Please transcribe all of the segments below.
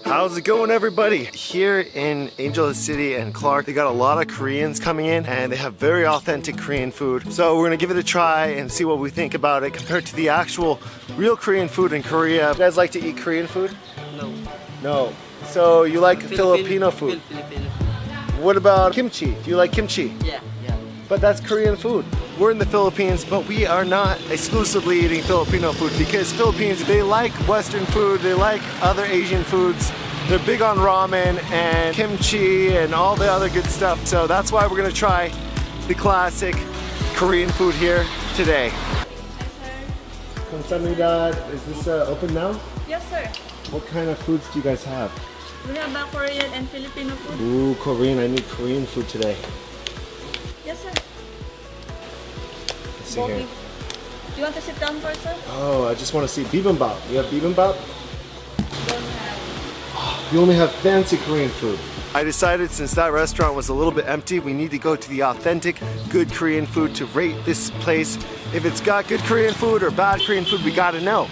How's it going, everybody? Here in Angel City and Clark, they got a lot of Koreans coming in and they have very authentic Korean food. So we're gonna give it a try and see what we think about it compared to the actual real Korean food in Korea. You guys like to eat Korean food? No. No. So you like Filipino food? Filipino. What about kimchi? Do you like kimchi? Yeah. But that's Korean food. We're in the Philippines, but we are not exclusively eating Filipino food because Philippines, they like Western food, they like other Asian foods. They're big on ramen and kimchi and all the other good stuff. So that's why we're gonna try the classic Korean food here today. Kamsahamnida. Is this open now? Yes, sir. What kind of foods do you guys have? We have Korean and Filipino food. Ooh, Korean. I need Korean food today. Yes, sir. Let's see here. Do you want to sit down first, sir? Oh, I just want to see bibimbap. You have bibimbap? Don't have. You only have fancy Korean food. I decided since that restaurant was a little bit empty, we need to go to the authentic, good Korean food to rate this place. If it's got good Korean food or bad Korean food, we gotta know.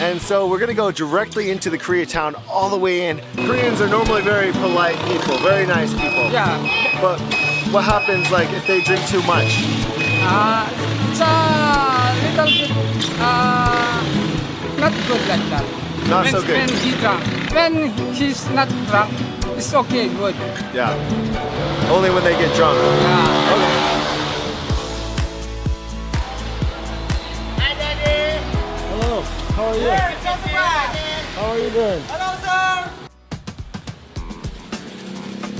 And so we're gonna go directly into the Koreatown all the way in. Koreans are normally very polite people, very nice people. Yeah, But what happens like if they drink too much? it's a little bit not good like that. Not so good. When he drunk. When he's not drunk, it's okay, good. Yeah. Only when they get drunk. Yeah. Okay. Hi, Daddy. Hello. How are you? How are you doing? Hello, sir.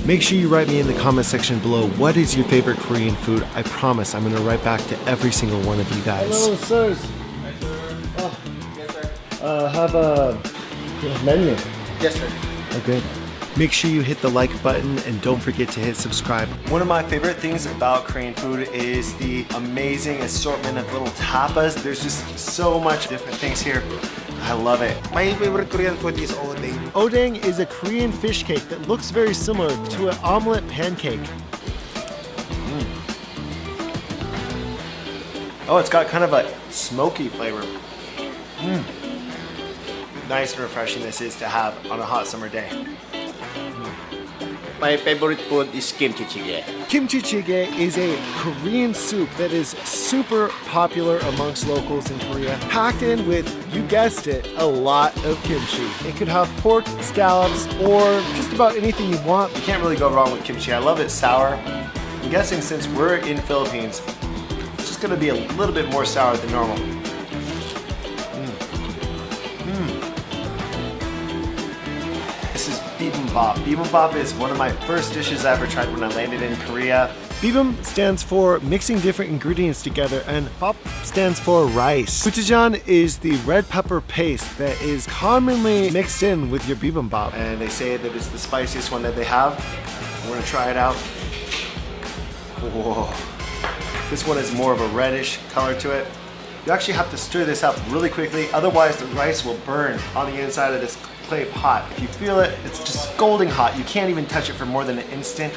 Make sure you write me in the comment section below what is your favorite Korean food. I promise I'm going to write back to every single one of you guys. Hello, sirs. Hi, sir. Oh, Yes, sir. have a menu. Yes, sir. Okay. Make sure you hit the like button and don't forget to hit subscribe. One of my favorite things about Korean food is the amazing assortment of little tapas. There's just so much different things here. I love it. My favorite Korean food is odeng. Odeng is a Korean fish cake that looks very similar to an omelet pancake. Oh, it's got kind of a smoky flavor. Nice and refreshing this is to have on a hot summer day. My favorite food is kimchi jjigae. Kimchi jjigae is a Korean soup that is super popular amongst locals in Korea. Packed in with, you guessed it, a lot of kimchi. It could have pork, scallops, or just about anything you want. You can't really go wrong with kimchi. I love it sour. I'm guessing since we're in Philippines, it's just gonna be a little bit more sour than normal. This is bibimbap. Bibimbap is one of my first dishes I ever tried when I landed in Korea. Bibim stands for mixing different ingredients together, and bap stands for rice. Gochujang is the red pepper paste that is commonly mixed in with your bibimbap, and they say that it's the spiciest one that they have. We're gonna try it out. Whoa. This one is more of a reddish color to it. You actually have to stir this up really quickly, otherwise the rice will burn on the inside of this clay pot. If you feel it, it's just scalding hot. You can't even touch it for more than an instant.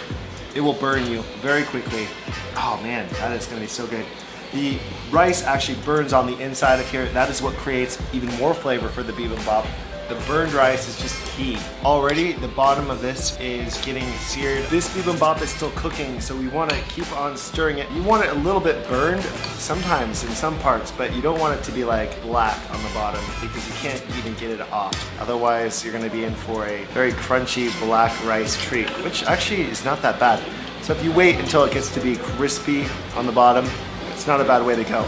It will burn you very quickly. Oh man, that is gonna be so good. The rice actually burns on the inside of here. That is what creates even more flavor for the bibimbap. The burned rice is just key. Already, the bottom of this is getting seared. This bibimbap is still cooking, so we want to keep on stirring it. You want it a little bit burned sometimes in some parts, but you don't want it to be like black on the bottom because you can't even get it off. Otherwise, you're going to be in for a very crunchy black rice treat, which actually is not that bad. So if you wait until it gets to be crispy on the bottom, it's not a bad way to go.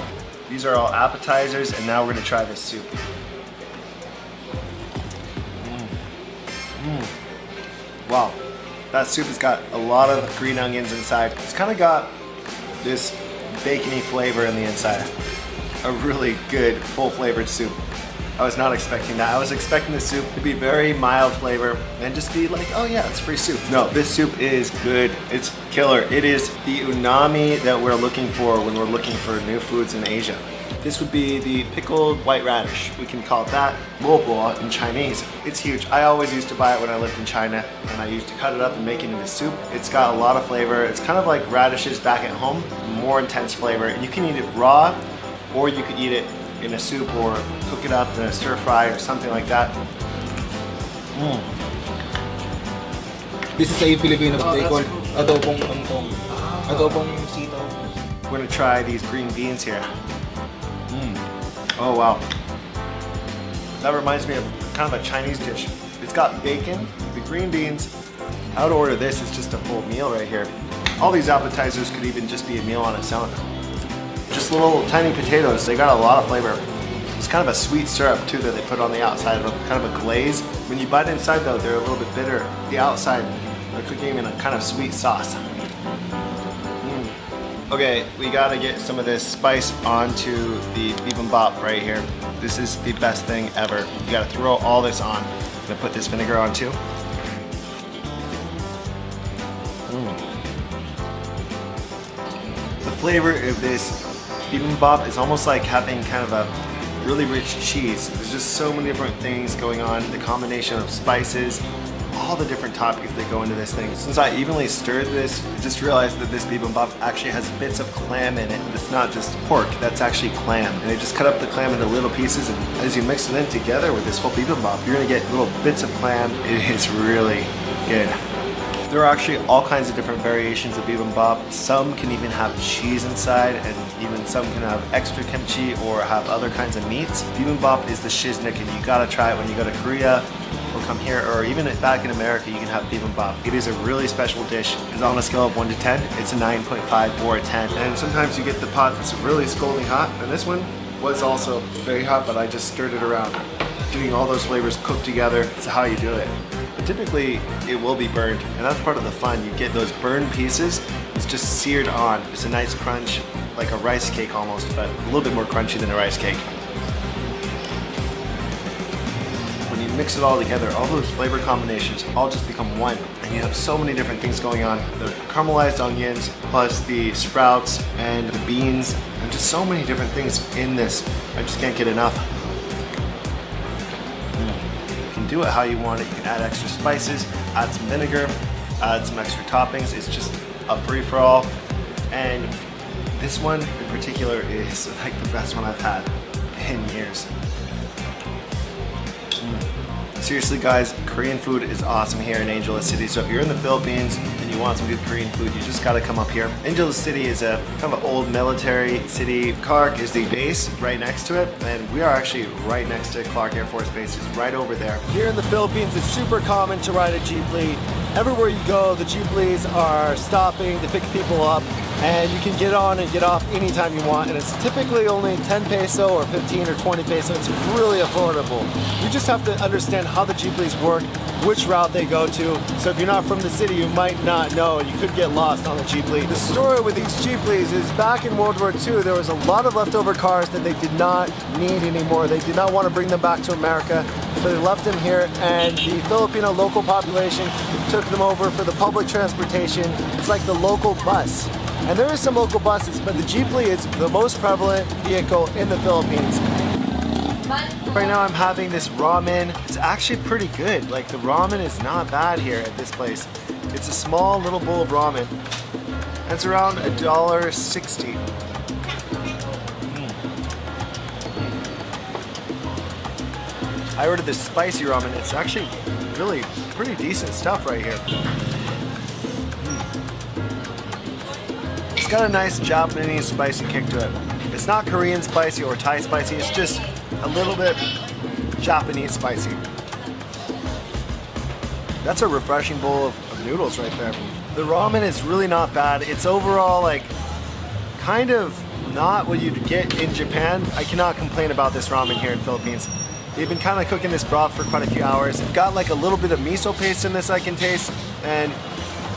These are all appetizers, and now we're going to try this soup. Wow, that soup has got a lot of green onions inside. It's kind of got this bacony flavor in the inside. A really good, full flavored soup. I was not expecting that. I was expecting the soup to be very mild flavor and just be like, oh yeah, it's free soup. No, this soup is good. It's killer. It is the unami that we're looking for when we're looking for new foods in Asia. This would be the pickled white radish. We can call it that, bo in Chinese. It's huge. I always used to buy it when I lived in China, and I used to cut it up and make it into soup. It's got a lot of flavor. It's kind of like radishes back at home, more intense flavor. And you can eat it raw, or you could eat it in a soup or cook it up in a stir fry or something like that. This is a Filipino food. They call adobong tongtong. Adobong sitaw. We're gonna try these green beans here. Oh wow. That reminds me of kind of a Chinese dish. It's got bacon, the green beans. I would order this as just a full meal right here. All these appetizers could even just be a meal on its own. Just little tiny potatoes, they got a lot of flavor. It's kind of a sweet syrup too that they put on the outside of them, kind of a glaze. When you bite inside though, they're a little bit bitter. The outside, they're cooking in a kind of sweet sauce. Okay, we gotta get some of this spice onto the bibimbap right here. This is the best thing ever. You gotta throw all this on. I'm gonna put this vinegar on too. The flavor of this bibimbap is almost like having kind of a really rich cheese. There's just so many different things going on. The combination of spices, all the different toppings that go into this thing. Since I evenly stirred this, I just realized that this bibimbap actually has bits of clam in it. It's not just pork, that's actually clam. And they just cut up the clam into little pieces, and as you mix it in together with this whole bibimbap, you're gonna get little bits of clam. It is really good. There are actually all kinds of different variations of bibimbap. Some can even have cheese inside, and even some can have extra kimchi or have other kinds of meats. Bibimbap is the shiznik, and you gotta try it when you go to Korea or come here, or even back in America, you can have bibimbap. It is a really special dish. It's on a scale of 1 to 10, it's a 9.5 or a 10. And sometimes you get the pot that's really scalding hot, and this one was also very hot, but I just stirred it around. Doing all those flavors cooked together, it's how you do it. But typically, it will be burned, and that's part of the fun. You get those burned pieces, it's just seared on. It's a nice crunch, like a rice cake almost, but a little bit more crunchy than a rice cake. When you mix it all together, all those flavor combinations all just become one, and you have so many different things going on. The caramelized onions, plus the sprouts and the beans, and just so many different things in this. I just can't get enough. Do it how you want it. You can add extra spices, add some vinegar, add some extra toppings. It's just a free-for-all. And this one in particular is like the best one I've had in years. Seriously guys, Korean food is awesome here in Angeles City. So if you're in the Philippines and you want some good Korean food, you just gotta come up here. Angeles City is a kind of an old military city. Clark is the base right next to it, and we are actually right next to Clark Air Force Base. It's right over there. Here in the Philippines, it's super common to ride a jeepney. Everywhere you go, the jeepneys are stopping to pick people up, and you can get on and get off anytime you want, and it's typically only 10 peso or 15 or 20 peso. It's really affordable. You just have to understand how the jeepneys work, which route they go to. So if you're not from the city, you might not know, and you could get lost on the jeepney. The story with these jeepneys is back in World War II, there was a lot of leftover cars that they did not need anymore. They did not want to bring them back to America, so they left them here, and the Filipino local population took them over for the public transportation. It's like the local bus. And there is some local buses, but the jeepney is the most prevalent vehicle in the Philippines. Right now I'm having this ramen. It's actually pretty good. Like, the ramen is not bad here at this place. It's a small little bowl of ramen. And it's around $1.60. I ordered this spicy ramen. It's actually really pretty decent stuff right here. It's got a nice Japanese spicy kick to it. It's not Korean spicy or Thai spicy, it's just a little bit Japanese spicy. That's a refreshing bowl of noodles right there. The ramen is really not bad. It's overall like kind of not what you'd get in Japan. I cannot complain about this ramen here in Philippines. They've been kind of cooking this broth for quite a few hours. It's got like a little bit of miso paste in this I can taste, and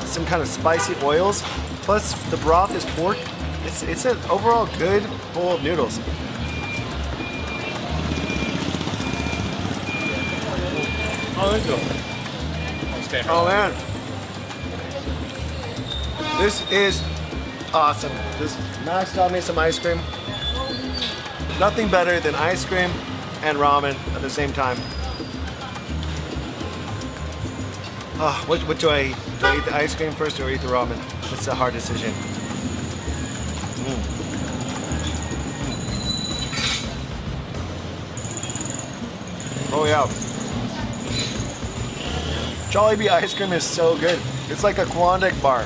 some kind of spicy oils. Plus the broth is pork. It's an overall good bowl of noodles. Oh man, this is awesome. Max got me some ice cream. Nothing better than ice cream and ramen at the same time. Oh, what do I eat? Do I eat the ice cream first or eat the ramen? It's a hard decision. Oh yeah. Jollibee ice cream is so good. It's like a Klondike bar.